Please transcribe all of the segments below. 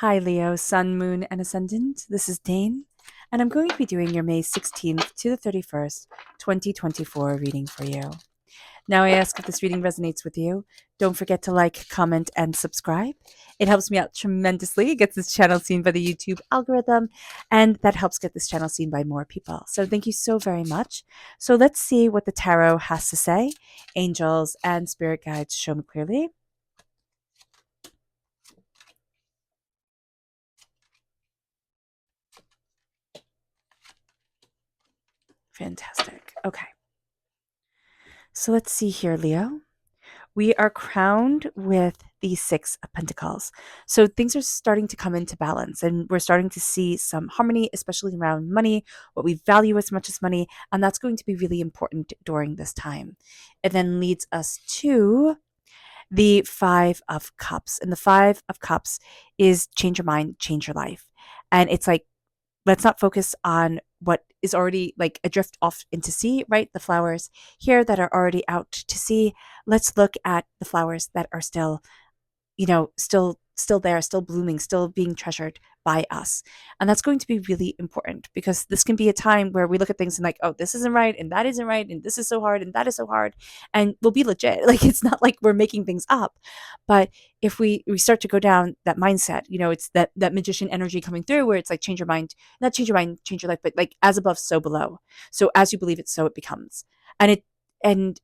Hi, Leo, Sun, Moon, and Ascendant. This is Dane, and I'm going to be doing your May 16th to the 31st, 2024 reading for you. Now, I ask if this reading resonates with you. Don't forget to like, comment, and subscribe. It helps me out tremendously. It gets this channel seen by the YouTube algorithm, and that helps get this channel seen by more people. So, thank you so very much. So, let's see what the tarot has to say. Angels and spirit guides show me clearly. Fantastic. Okay. So let's see here, Leo. We are crowned with the Six of Pentacles. So things are starting to come into balance, and we're starting to see some harmony, especially around money, what we value as much as money. And that's going to be really important during this time. It then leads us to the Five of Cups. And the Five of Cups is change your mind, change your life. And it's like, let's not focus on what is already like adrift off into sea, right? The flowers here that are already out to sea. Let's look at the flowers that are still, still there, still blooming, still being treasured by us. And that's going to be really important because this can be a time where we look at things and like, oh, this isn't right and that isn't right and this is so hard and that is so hard, and we'll be legit. Like, it's not like we're making things up. But if we start to go down that mindset, it's that magician energy coming through where it's like change your mind, not change your mind, change your life, but like as above, so below. So as you believe it, so it becomes. And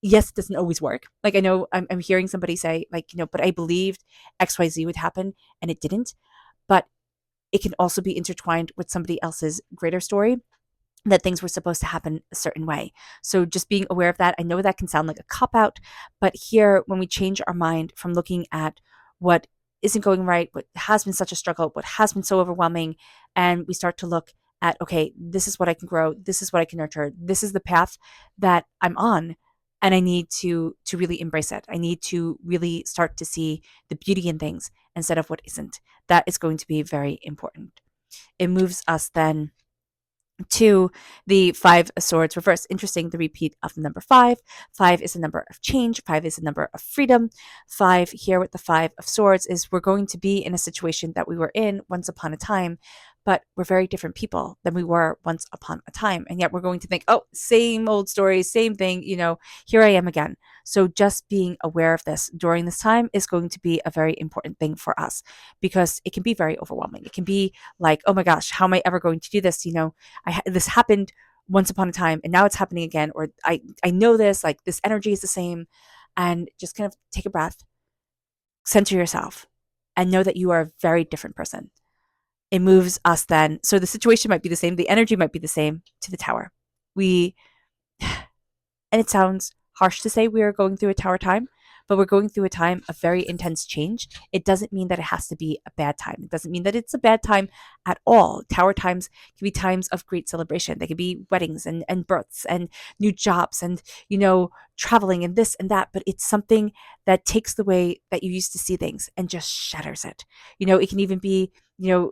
yes, it doesn't always work. Like, I know I'm hearing somebody say, like, but I believed XYZ would happen and it didn't. But it can also be intertwined with somebody else's greater story that things were supposed to happen a certain way. So just being aware of that. I know that can sound like a cop out, but here, when we change our mind from looking at what isn't going right, what has been such a struggle, what has been so overwhelming, and we start to look at, okay, this is what I can grow, this is what I can nurture, this is the path that I'm on, and I need to really embrace it. I need to really start to see the beauty in things instead of what isn't. That is going to be very important. It moves us then to the Five of Swords reverse. Interesting, the repeat of the number five. Five is a number of change. Five is a number of freedom. Five here with the Five of Swords is we're going to be in a situation that we were in once upon a time, but we're very different people than we were once upon a time. And yet we're going to think, oh, same old story, same thing, here I am again. So just being aware of this during this time is going to be a very important thing for us because it can be very overwhelming. It can be like, oh my gosh, how am I ever going to do this? This happened once upon a time and now it's happening again, or I know this, like this energy is the same. And just kind of take a breath, center yourself, and know that you are a very different person. It moves us then. So the situation might be the same, the energy might be the same, to the Tower. We And it sounds harsh to say we are going through a tower time, but we're going through a time of very intense change. It doesn't mean that it has to be a bad time. It doesn't mean that it's a bad time at all. Tower times can be times of great celebration. They can be weddings and births and new jobs and, traveling and this and that. But it's something that takes the way that you used to see things and just shatters it. It can even be, a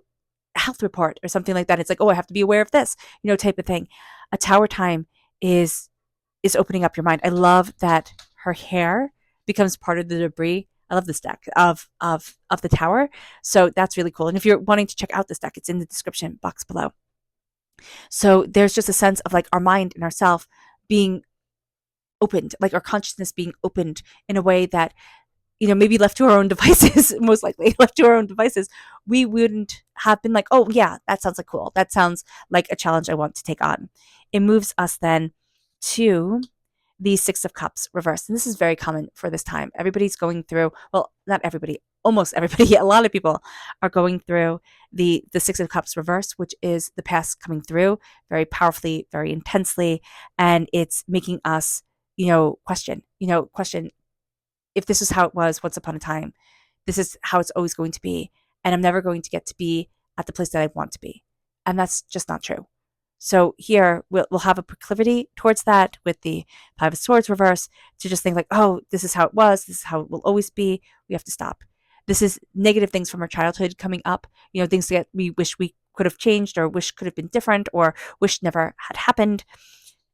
health report or something like that. It's like, oh, I have to be aware of this, type of thing. A tower time is opening up your mind. I love that her hair becomes part of the debris. I love this deck of the Tower. So that's really cool. And if you're wanting to check out this deck, it's in the description box below. So there's just a sense of like our mind and ourself being opened, like our consciousness being opened in a way that, maybe left to our own devices, most likely left to our own devices, we wouldn't have been like, oh yeah, that sounds like cool. That sounds like a challenge I want to take on. It moves us then to the Six of Cups reversed. And this is very common for this time. Everybody's going through, well, not everybody, almost everybody, a lot of people are going through the Six of Cups reversed, which is the past coming through very powerfully, very intensely. And it's making us, question if this is how it was once upon a time, this is how it's always going to be. And I'm never going to get to be at the place that I want to be. And that's just not true. So here we'll have a proclivity towards that with the Five of Swords reverse to just think like, oh, this is how it was. This is how it will always be. We have to stop. This is negative things from our childhood coming up, things that we wish we could have changed or wish could have been different or wish never had happened.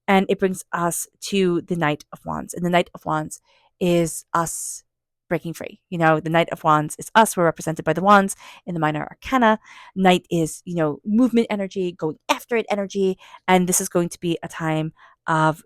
And it brings us to the Knight of Wands. And the Knight of Wands is us breaking free. The Knight of Wands is us. We're represented by the wands in the minor arcana. Knight is, movement energy, going after it energy. And this is going to be a time of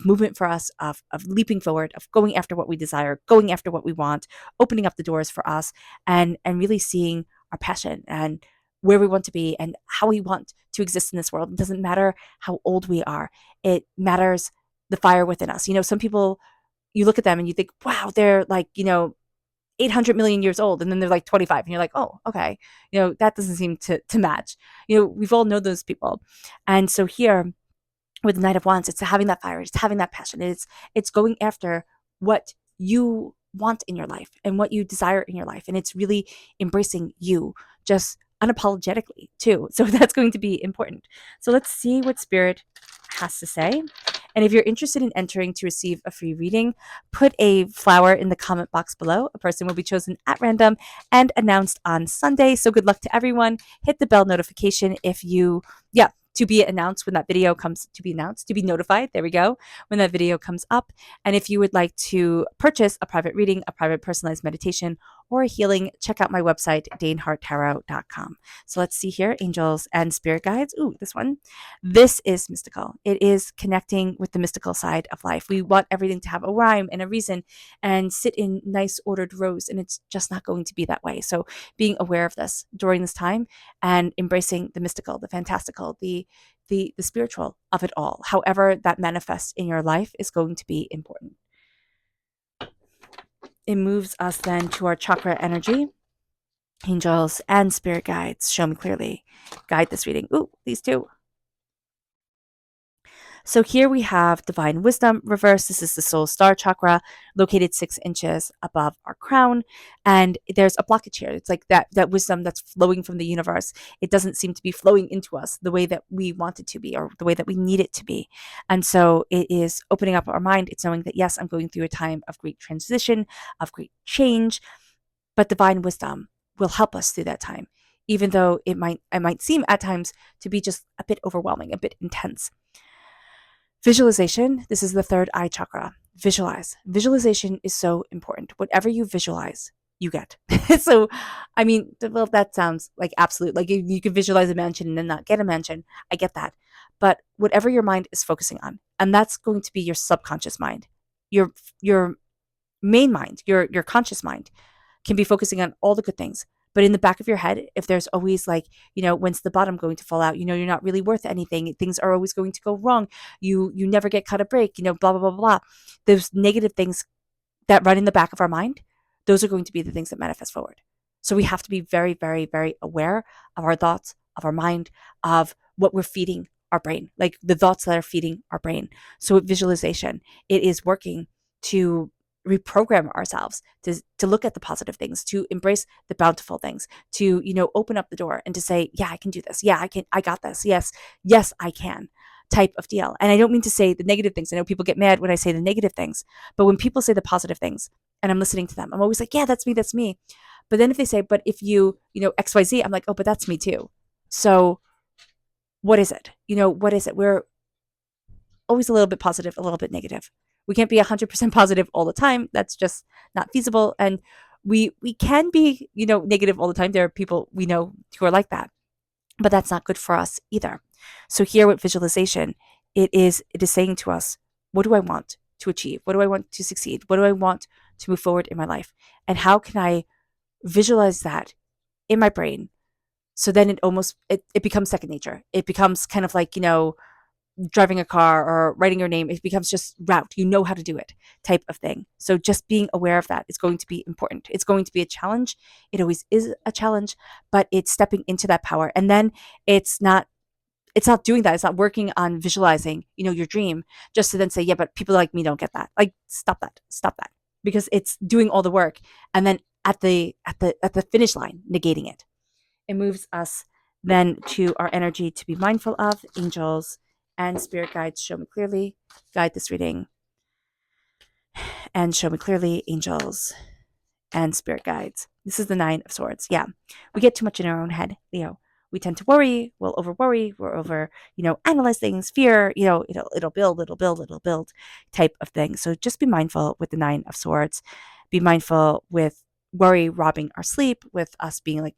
movement for us, of leaping forward, of going after what we desire, going after what we want, opening up the doors for us, and really seeing our passion and where we want to be and how we want to exist in this world. It doesn't matter how old we are. It matters the fire within us. Some people, you look at them and you think, wow, they're like, 800 million years old, and then they're like 25 and you're like, oh, okay, that doesn't seem to match. We've all known those people. And so here with the Knight of Wands, it's having that fire, it's having that passion, it's going after what you want in your life and what you desire in your life, and it's really embracing you just unapologetically too. So that's going to be important. So let's see what Spirit has to say. And if you're interested in entering to receive a free reading, put a flower in the comment box below. A person will be chosen at random and announced on Sunday. So good luck to everyone. Hit the bell notification to be announced when that video comes, to be notified. There we go. When that video comes up. And if you would like to purchase a private reading, a private personalized meditation, or a healing, check out my website, daneharttarot.com. So let's see here, angels and spirit guides. Ooh, this one. This is mystical. It is connecting with the mystical side of life. We want everything to have a rhyme and a reason and sit in nice ordered rows, and it's just not going to be that way. So being aware of this during this time and embracing the mystical, the fantastical, the spiritual of it all, however that manifests in your life, is going to be important. It moves us then to our chakra energy. Angels and spirit guides, show me clearly. Guide this reading. Ooh, these two. So here we have Divine Wisdom reverse. This is the soul star chakra, located 6 inches above our crown. And there's a blockage here. It's like that wisdom that's flowing from the universe. It doesn't seem to be flowing into us the way that we want it to be, or the way that we need it to be. And so it is opening up our mind. It's knowing that, yes, I'm going through a time of great transition, of great change, but divine wisdom will help us through that time, even though it might seem at times to be just a bit overwhelming, a bit intense. Visualization. This is the third eye chakra. Visualize. Visualization is so important. Whatever you visualize, you get. So, well, that sounds like absolute. Like you could visualize a mansion and then not get a mansion. I get that. But whatever your mind is focusing on, and that's going to be your subconscious mind, your main mind, your conscious mind can be focusing on all the good things. But in the back of your head, if there's always like, when's the bottom going to fall out? You're not really worth anything. Things are always going to go wrong. You never get cut a break, blah, blah, blah, blah. Those negative things that run in the back of our mind, those are going to be the things that manifest forward. So we have to be very, very, very aware of our thoughts, of our mind, of what we're feeding our brain, like the thoughts that are feeding our brain. So with visualization, it is working to reprogram ourselves to look at the positive things, to embrace the bountiful things, to open up the door and to say, yeah, I can do this, yeah, I got this, yes, I can, type of deal. And I don't mean to say the negative things. I know people get mad when I say the negative things, but when people say the positive things and I'm listening to them, I'm always like, yeah, that's me. But then if they say, but if you XYZ, I'm like, oh, but that's me too. So what is it? What is it? We're always a little bit positive, a little bit negative. We can't be 100% positive all the time. That's just not feasible. And we can be, negative all the time. There are people we know who are like that, but that's not good for us either. So here with visualization, it is saying to us, what do I want to achieve? What do I want to succeed? What do I want to move forward in my life? And how can I visualize that in my brain? So then it becomes second nature. It becomes kind of like, driving a car or writing your name. It becomes just route. You know how to do it type of thing. So just being aware of that is going to be important. It's going to be a challenge. It always is a challenge, but it's stepping into that power. And then it's not doing that. It's not working on visualizing, your dream just to then say, yeah, but people like me don't get that. Like, stop that, because it's doing all the work. And then at the finish line, negating it. It moves us then to our energy to be mindful of. Angels and spirit guides, show me clearly. Guide this reading. And show me clearly, angels and spirit guides. This is the 9 of Swords. Yeah, we get too much in our own head, Leo. We tend to worry. We'll over worry. We're over, analyze things, fear. It'll build type of thing. So just be mindful with the 9 of Swords. be mindful with worry robbing our sleep, with us being like,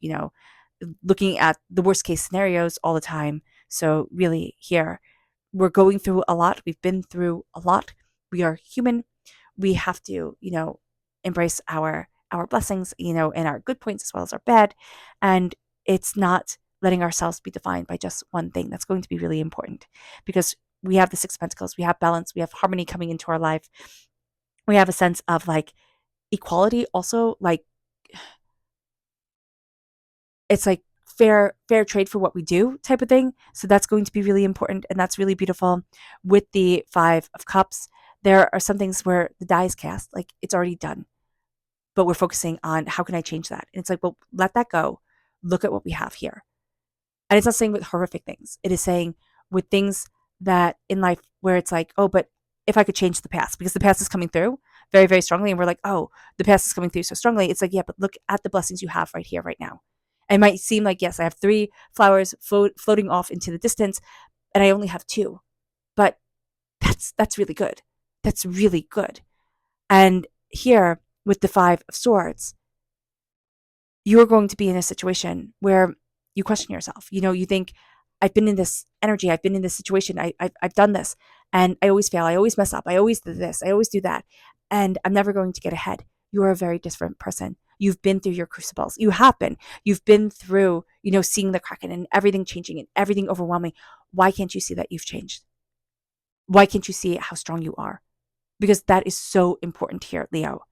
looking at the worst case scenarios all the time. So, really, here, we're going through a lot. We've been through a lot. We are human. We have to, embrace our blessings, and our good points as well as our bad. And it's not letting ourselves be defined by just one thing. That's going to be really important because we have the Six of Pentacles, we have balance, we have harmony coming into our life. We have a sense of like equality also, like it's like fair trade for what we do type of thing. So that's going to be really important and that's really beautiful. With the Five of Cups, there are some things where the die is cast, like it's already done, but we're focusing on how can I change that? And it's like, well, let that go. Look at what we have here. And it's not saying with horrific things. It is saying with things that in life where it's like, oh, but if I could change the past, because the past is coming through very, very strongly. And we're like, oh, the past is coming through so strongly. It's like, yeah, but look at the blessings you have right here, right now. It might seem like, yes, I have three flowers floating off into the distance and I only have two, but that's really good. That's really good. And here with the Five of Swords, you're going to be in a situation where you question yourself. You think, I've been in this energy, I've been in this situation, I've done this, and I always fail, I always mess up, I always do this, I always do that, and I'm never going to get ahead. You are a very different person. You've been through your crucibles. You've been through, seeing the Kraken and everything changing and everything overwhelming. Why can't you see that you've changed? Why can't you see how strong you are? Because that is so important here, Leo.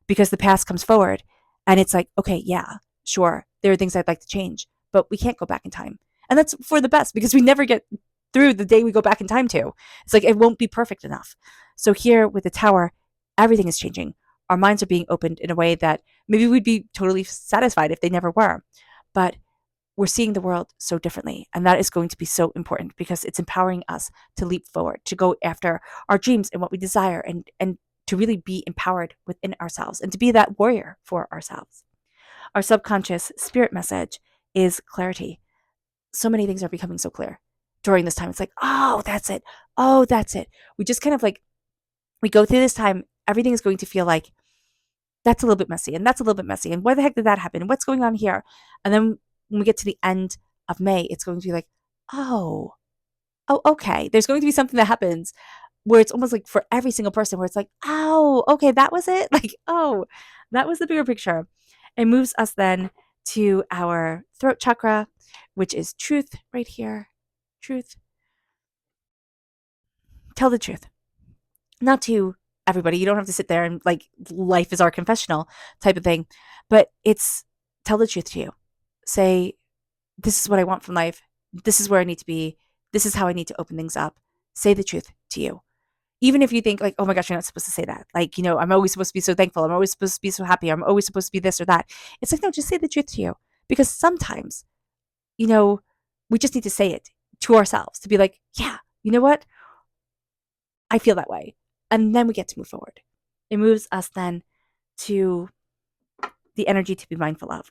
Because the past comes forward and it's like, okay, yeah, sure, there are things I'd like to change, but we can't go back in time. And that's for the best because we never get through the day we go back in time to. It's like it won't be perfect enough. So here with the Tower, everything is changing. Our minds are being opened in a way that maybe we'd be totally satisfied if they never were. But we're seeing the world so differently. And that is going to be so important because it's empowering us to leap forward, to go after our dreams and what we desire and to really be empowered within ourselves and to be that warrior for ourselves. Our subconscious spirit message is clarity. So many things are becoming so clear during this time. It's like, oh, that's it. Oh, that's it. We just kind of like, we go through this time, everything is going to feel like that's a little bit messy and that's a little bit messy. And why the heck did that happen? And what's going on here? And then when we get to the end of May, it's going to be like, oh, okay. There's going to be something that happens where it's almost like for every single person where it's like, oh, okay, that was it. Like, oh, that was the bigger picture. It moves us then to our throat chakra, which is truth right here. Truth. Tell the truth. Not to everybody. You don't have to sit there and like life is our confessional type of thing, but it's tell the truth to you. Say, this is what I want from life. This is where I need to be. This is how I need to open things up. Say the truth to you. Even if you think like, oh my gosh, you're not supposed to say that. Like, I'm always supposed to be so thankful. I'm always supposed to be so happy. I'm always supposed to be this or that. It's like, no, just say the truth to you. Because sometimes, you know, we just need to say it to ourselves to be like, yeah, you know what? I feel that way. And then we get to move forward. It moves us then to the energy to be mindful of.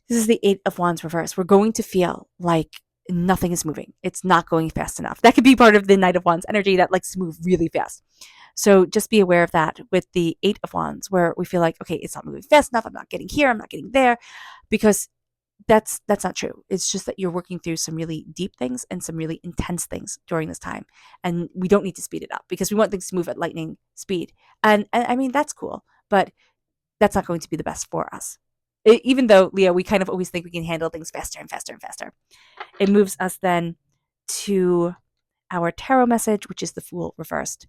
This is the Eight of Wands reverse. We're going to feel like nothing is moving. It's not going fast enough. That could be part of the Knight of Wands energy that likes to move really fast. So just be aware of that with the Eight of Wands, where we feel like, okay, it's not moving fast enough. I'm not getting here. I'm not getting there, because that's not true. It's just that you're working through some really deep things and some really intense things during this time, and we don't need to speed it up because we want things to move at lightning speed. And I mean that's cool, but that's not going to be the best for us. Even though, Leo, we kind of always think we can handle things faster and faster and faster. It moves us then to our tarot message, which is the Fool reversed.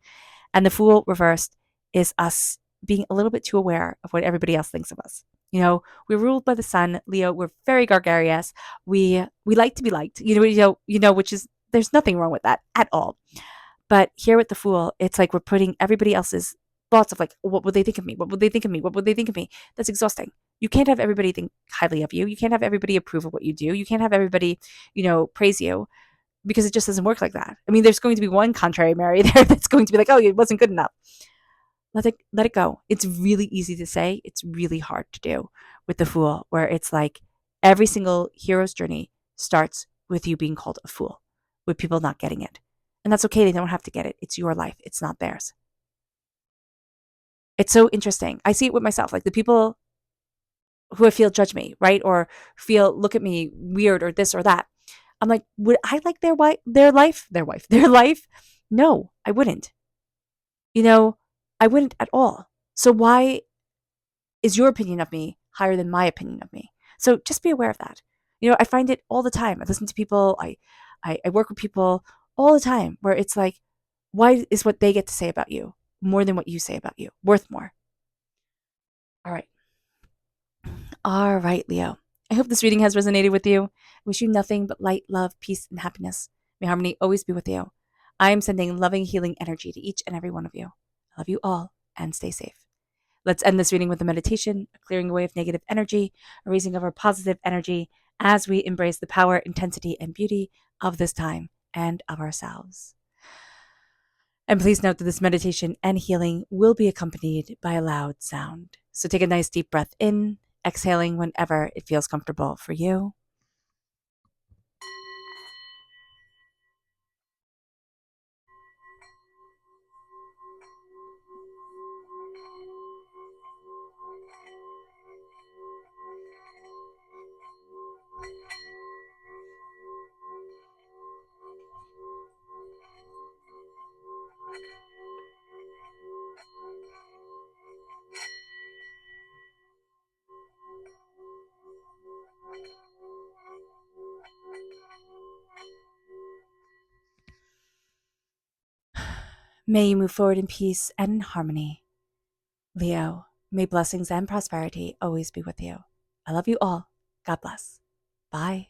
And the Fool reversed is us being a little bit too aware of what everybody else thinks of us. We're ruled by the sun, Leo. We're very gregarious. We like to be liked. Which is, there's nothing wrong with that at all. But here with the Fool, it's like we're putting everybody else's thoughts of like, what would they think of me? What would they think of me? What would they think of me? That's exhausting. You can't have everybody think highly of you. You can't have everybody approve of what you do. You can't have everybody, praise you, because it just doesn't work like that. I mean, there's going to be one contrary Mary there that's going to be like, oh, it wasn't good enough. Let it go. It's really easy to say. It's really hard to do with the Fool, where it's like every single hero's journey starts with you being called a fool, with people not getting it. And that's okay. They don't have to get it. It's your life. It's not theirs. It's so interesting. I see it with myself, like the people who I feel judge me, right? Or feel look at me weird or this or that. I'm like, would I like their life? No, I wouldn't. You know, I wouldn't at all. So why is your opinion of me higher than my opinion of me? So just be aware of that. I find it all the time. I listen to people, I work with people all the time where it's like, why is what they get to say about you more than what you say about you worth more? All right. All right, Leo. I hope this reading has resonated with you. I wish you nothing but light, love, peace, and happiness. May harmony always be with you. I am sending loving, healing energy to each and every one of you. I love you all and stay safe. Let's end this reading with a meditation, a clearing away of negative energy, a raising of our positive energy as we embrace the power, intensity, and beauty of this time and of ourselves. And please note that this meditation and healing will be accompanied by a loud sound. So take a nice deep breath in, exhaling whenever it feels comfortable for you. May you move forward in peace and in harmony. Leo, may blessings and prosperity always be with you. I love you all. God bless. Bye.